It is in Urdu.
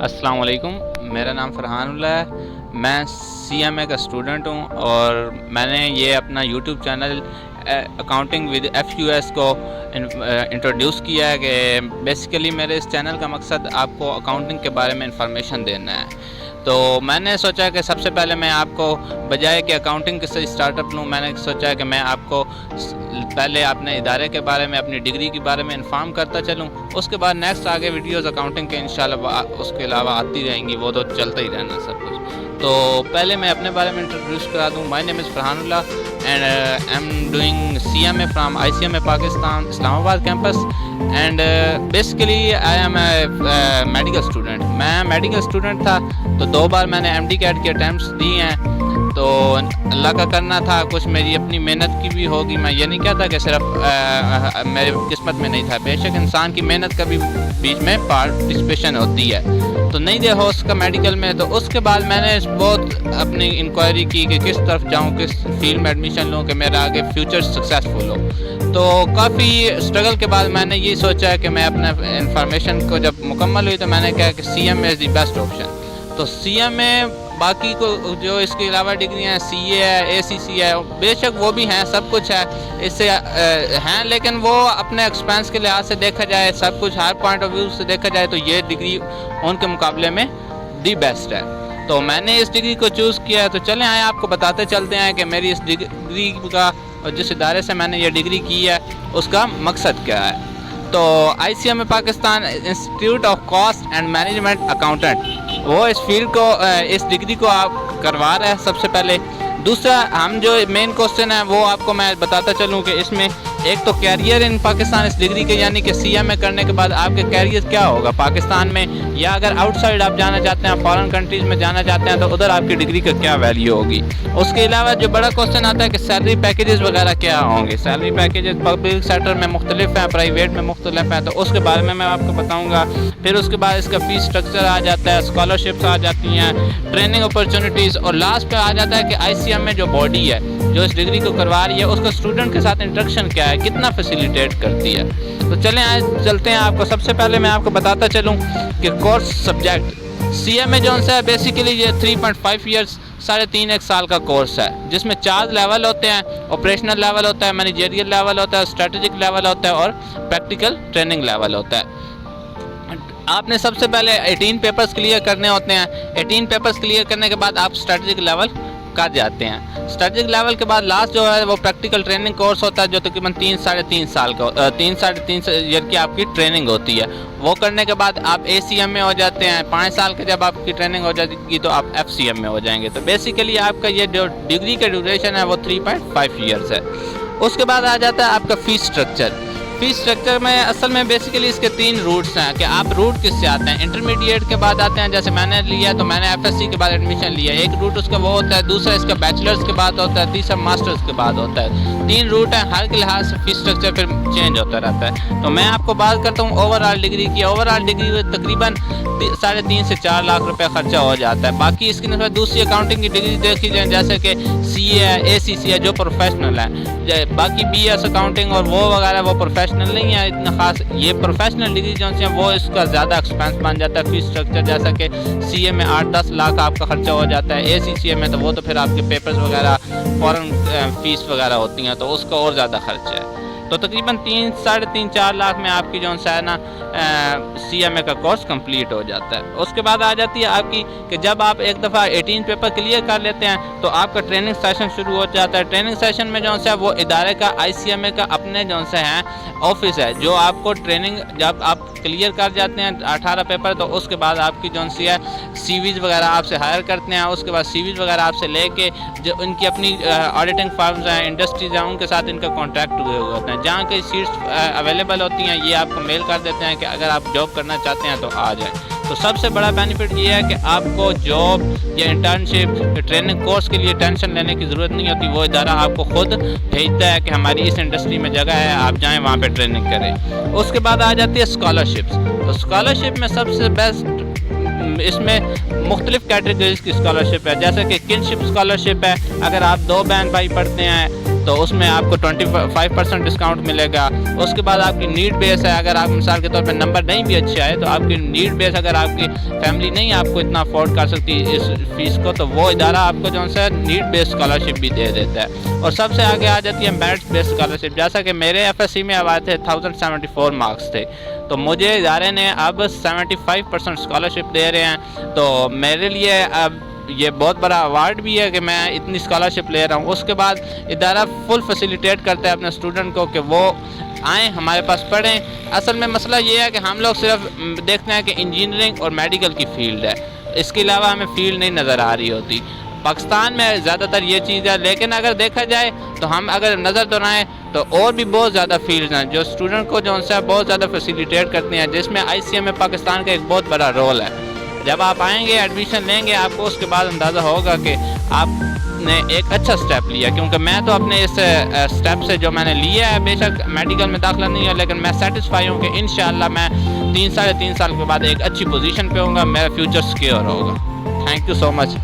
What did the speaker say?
السلام علیکم، میرا نام فرحان اللہ ہے۔ میں سی ایم اے کا اسٹوڈنٹ ہوں اور میں نے یہ اپنا YouTube channel accounting with if U S کو انٹروڈیوس کیا ہے کہ بیسیکلی میرے اس چینل کا مقصد آپ کو اکاؤنٹنگ کے بارے میں انفارمیشن دینا ہے۔ تو میں نے سوچا کہ سب سے پہلے میں آپ کو بجائے کہ اکاؤنٹنگ کے سے اسٹارٹ اپ لوں، میں نے سوچا کہ میں آپ کو پہلے اپنے ادارے کے بارے میں، اپنی ڈگری کے بارے میں انفارم کرتا چلوں، اس کے بعد نیکسٹ آگے ویڈیوز اکاؤنٹنگ کے انشاءاللہ اس کے علاوہ آتی رہیں گی، وہ تو چلتا ہی رہنا سب کچھ۔ تو پہلے میں اپنے بارے میں انٹروڈیوس کرا دوں۔ My name is Farhan Ullah and I am doing C M A from I C M A Pakistan Islamabad campus and basically I am a medical student. میں میڈیکل اسٹوڈنٹ تھا تو 2 بار میں نے ایم ڈی کیٹ کے اٹیمپٹس دی ہیں، تو اللہ کا کرنا تھا، کچھ میری اپنی محنت کی بھی ہوگی۔ میں یہ نہیں کہتا کہ صرف میرے قسمت میں نہیں تھا، بے شک انسان کی محنت کا بھی بیچ میں پارٹیسپیشن ہوتی ہے، تو نہیں دے ہو اس کا میڈیکل میں۔ تو اس کے بعد میں نے بہت اپنی انکوائری کی کہ کس طرف جاؤں، کس فیلڈ میں ایڈمیشن لوں کہ میرا آگے فیوچر سکسیزفل ہو۔ تو کافی اسٹرگل کے بعد میں نے یہ سوچا ہے کہ میں اپنا انفارمیشن کو جب مکمل ہوئی تو میں نے کہا کہ C M A is the best option. تو سی ایم اے باقی کو جو اس کے علاوہ ڈگری ہیں، سی اے ہے، اے سی سی ہے، بے شک وہ بھی ہیں، سب کچھ ہے اس سے ہیں، لیکن وہ اپنے ایکسپینس کے لحاظ سے دیکھا جائے، سب کچھ ہر پوائنٹ آف ویو سے دیکھا جائے تو یہ ڈگری ان کے مقابلے میں دی بیسٹ ہے۔ تو میں نے اس ڈگری کو چوز کیا ہے، تو چلیں آئے آپ کو بتاتے چلتے ہیں کہ میری اس ڈگری کا اور جس ادارے سے میں نے یہ ڈگری کی ہے اس کا مقصد کیا ہے۔ تو I C M A Pakistan institute of cost and management accountant, وہ اس فیلڈ کو، اس ڈگری کو آپ کروا رہا ہے سب سے پہلے۔ دوسرا ہم جو مین کوسچن ہے وہ آپ کو میں بتاتا چلوں کہ اس میں ایک تو career in Pakistan us degree کے، یعنی کہ سی ایم اے کرنے کے بعد آپ کے کیریئر کیا ہوگا پاکستان میں، یا اگر آؤٹ سائڈ آپ جانا چاہتے ہیں، فارن کنٹریز میں جانا چاہتے ہیں تو ادھر آپ کی ڈگری کا کیا ویلیو ہوگی۔ اس کے علاوہ جو بڑا کوسچن آتا ہے کہ سیلری پیکیجز وغیرہ کیا ہوں گے۔ سیلری پیکیجز پبلک سیکٹر میں مختلف ہیں، پرائیویٹ میں مختلف ہیں، تو اس کے بارے میں آپ کو بتاؤں گا۔ پھر اس کے بعد اس کا فیس اسٹرکچر آ جاتا ہے، اسکالرشپس آ جاتی ہیں، ٹریننگ اپرچونیٹیز، اور لاسٹ پہ آ جاتا ہے کہ آئی سی ایم میں جو باڈی ہے جو اس ڈگری کو کروا رہی ہے اس کا اسٹوڈنٹ کے ساتھ انٹریکشن کیا ہے، کتنا فیسیلیٹیٹ کرتی ہے۔ تو چلیں آئے چلتے ہیں آپ کو، سب سے پہلے میں آپ کو بتاتا چلوں کہ کورس سبجیکٹ سی ایم اے جو ہے بیسیکلی یہ 3.5 ایئرس 3.5 سال کا کورس ہے، جس میں 4 لیول ہوتے ہیں۔ آپریشنل لیول ہوتا ہے، مینیجریل لیول ہوتا ہے، اسٹریٹجک لیول ہوتا ہے اور پریکٹیکل ٹریننگ لیول ہوتا ہے۔ آپ نے سب سے پہلے 18 پیپرز کلیئر کرنے ہوتے ہیں۔ 18 پیپرز کلیئر کرنے کے بعد آپ اسٹریٹجک لیول کر جاتے ہیں۔ اسٹریٹجک لیول کے بعد لاسٹ جو ہے وہ پریکٹیکل ٹریننگ کورس ہوتا ہے، جو تقریباً 3.5 سال کا 3.5 ایئر کی آپ کی ٹریننگ ہوتی ہے۔ وہ کرنے کے بعد آپ اے سی ایم میں ہو جاتے ہیں۔ 5 سال کے جب آپ کی ٹریننگ ہو جائے گی تو آپ ایف سی ایم میں ہو جائیں گے۔ تو بیسیکلی آپ کا یہ جو ڈگری کا ڈیوریشن ہے وہ 3.5 ایئرس ہے۔ اس کے بعد آ جاتا ہے آپ کا فیس اسٹرکچر۔ فیس اسٹرکچر میں اصل میں بیسیکلی اس کے 3 روٹس ہیں کہ آپ روٹ کس سے آتے ہیں۔ انٹرمیڈیٹ کے بعد آتے ہیں، جیسے میں نے لیا تو میں نے ایف ایس سی کے بعد ایڈمیشن لیا، ایک روٹ اس کا وہ ہوتا ہے، دوسرا اس کا بیچلرز کے بعد ہوتا ہے، تیسرا ماسٹرز کے بعد ہوتا ہے۔ 3 روٹ ہیں، ہر کے لحاظ سے فیس اسٹرکچر پھر چینج ہوتا رہتا ہے۔ تو میں آپ کو بات کرتا ہوں اوور آل ڈگری کی۔ اوور آل ڈگری میں تقریباً 3.5 سے 4 لاکھ روپے خرچہ ہو جاتا ہے۔ باقی اس کی نسبت دوسری اکاؤنٹنگ کی ڈگری دیکھی جائے جیسے کہ سی اے ہے، اے سی سی ہے، جو پروفیشنل ہے۔ باقی بی ایس اکاؤنٹنگ اور وہ وغیرہ وہ پروفیشنل نہیں ہے اتنا خاص۔ یہ پروفیشنل ڈگری جو ہیں وہ اس کا زیادہ ایکسپینس بن جاتا ہے فیس اسٹرکچر، جیسا کہ سی اے میں 8-10 لاکھ آپ کا خرچہ ہو جاتا ہے، اے سی سی اے میں تو وہ تو پھر آپ کے پیپرز وغیرہ، فورن فیس وغیرہ ہوتی ہیں تو اس کا اور زیادہ خرچہ ہے۔ تو تقریباً 3-4 لاکھ میں آپ کی جو ہے نا سی ایم اے کا کورس کمپلیٹ ہو جاتا ہے۔ اس کے بعد آ جاتی ہے آپ کی کہ جب آپ ایک دفعہ 18 پیپر کلیئر کر لیتے ہیں تو آپ کا ٹریننگ سیشن شروع ہو جاتا ہے۔ ٹریننگ سیشن میں جو ہے وہ ادارے کا آئی سی ایم اے کا اپنے جو ہے آفس ہے، جو آپ کو ٹریننگ جب آپ کلیئر کر جاتے ہیں 18 پیپر تو اس کے بعد آپ کی جو ہے سی ویز وغیرہ آپ سے ہائر کرتے ہیں۔ اس کے بعد سی ویز وغیرہ آپ سے لے کے جو ان کی اپنی آڈیٹنگ فارمز ہیں، انڈسٹریز ہیں، ان کے ساتھ ان کا کانٹیکٹ ہوئے ہوتے ہیں، جہاں کی سیٹس اویلیبل ہوتی ہیں یہ آپ کو میل کر دیتے ہیں کہ اگر آپ جاب کرنا چاہتے ہیں تو آ جائیں۔ تو سب سے بڑا بینیفٹ یہ ہے کہ آپ کو جاب یا انٹرنشپ یا ٹریننگ کورس کے لیے ٹینشن لینے کی ضرورت نہیں ہوتی، وہ ادارہ آپ کو خود بھیجتا ہے کہ ہماری اس انڈسٹری میں جگہ ہے، آپ جائیں وہاں پہ ٹریننگ کریں۔ اس کے بعد آ جاتی ہے اسکالرشپس۔ تو اسکالرشپ میں سب سے بیسٹ اس میں مختلف کیٹیگریز کی اسکالرشپ ہے، جیسے کہ کنشپ اسکالرشپ ہے، اگر آپ 2 بہن بھائی پڑھتے ہیں تو اس میں آپ کو 25% ڈسکاؤنٹ ملے گا. اس کے بعد آپ کی نیڈ بیس ہے, اگر آپ مثال کے طور پہ نمبر نہیں بھی اچھے آئے تو آپ کی نیڈ بیس, اگر آپ کی فیملی نہیں آپ کو اتنا افورڈ کر سکتی اس فیس کو, تو وہ ادارہ آپ کو جو ہے نیڈ بیس اسکالرشپ بھی دے دیتا ہے. اور سب سے آگے آ جاتی ہے میرٹ بیس اسکالرشپ. جیسا کہ میرے ایف ایس سی میں اب آئے تھے 1074 مارکس تھے, تو مجھے ادارے نے اب 75% اسکالرشپ دے رہے ہیں. تو میرے لیے اب یہ بہت بڑا ایوارڈ بھی ہے کہ میں اتنی اسکالرشپ لے رہا ہوں. اس کے بعد ادارہ فل فیسیلیٹیٹ کرتا ہے اپنے اسٹوڈنٹ کو کہ وہ آئیں ہمارے پاس پڑھیں. اصل میں مسئلہ یہ ہے کہ ہم لوگ صرف دیکھتے ہیں کہ انجینئرنگ اور میڈیکل کی فیلڈ ہے, اس کے علاوہ ہمیں فیلڈ نہیں نظر آ رہی ہوتی. پاکستان میں زیادہ تر یہ چیز ہے, لیکن اگر دیکھا جائے تو ہم اگر نظر دورائیں تو اور بھی بہت زیادہ فیلڈز ہیں جو اسٹوڈنٹ کو جو ان سے بہت زیادہ فیسیلیٹیٹ کرتی ہیں, جس میں آئی سی ایم میں پاکستان کا ایک بہت بڑا رول ہے. جب آپ آئیں گے ایڈمیشن لیں گے, آپ کو اس کے بعد اندازہ ہوگا کہ آپ نے ایک اچھا سٹیپ لیا. کیونکہ میں تو اپنے اس سٹیپ سے جو میں نے لیا ہے, بے شک میڈیکل میں داخلہ نہیں ہے, لیکن میں سیٹسفائی ہوں کہ انشاءاللہ میں 3 سال کے بعد ایک اچھی پوزیشن پہ ہوں گا, میرا فیوچر سیکیور ہوگا. Thank you so much.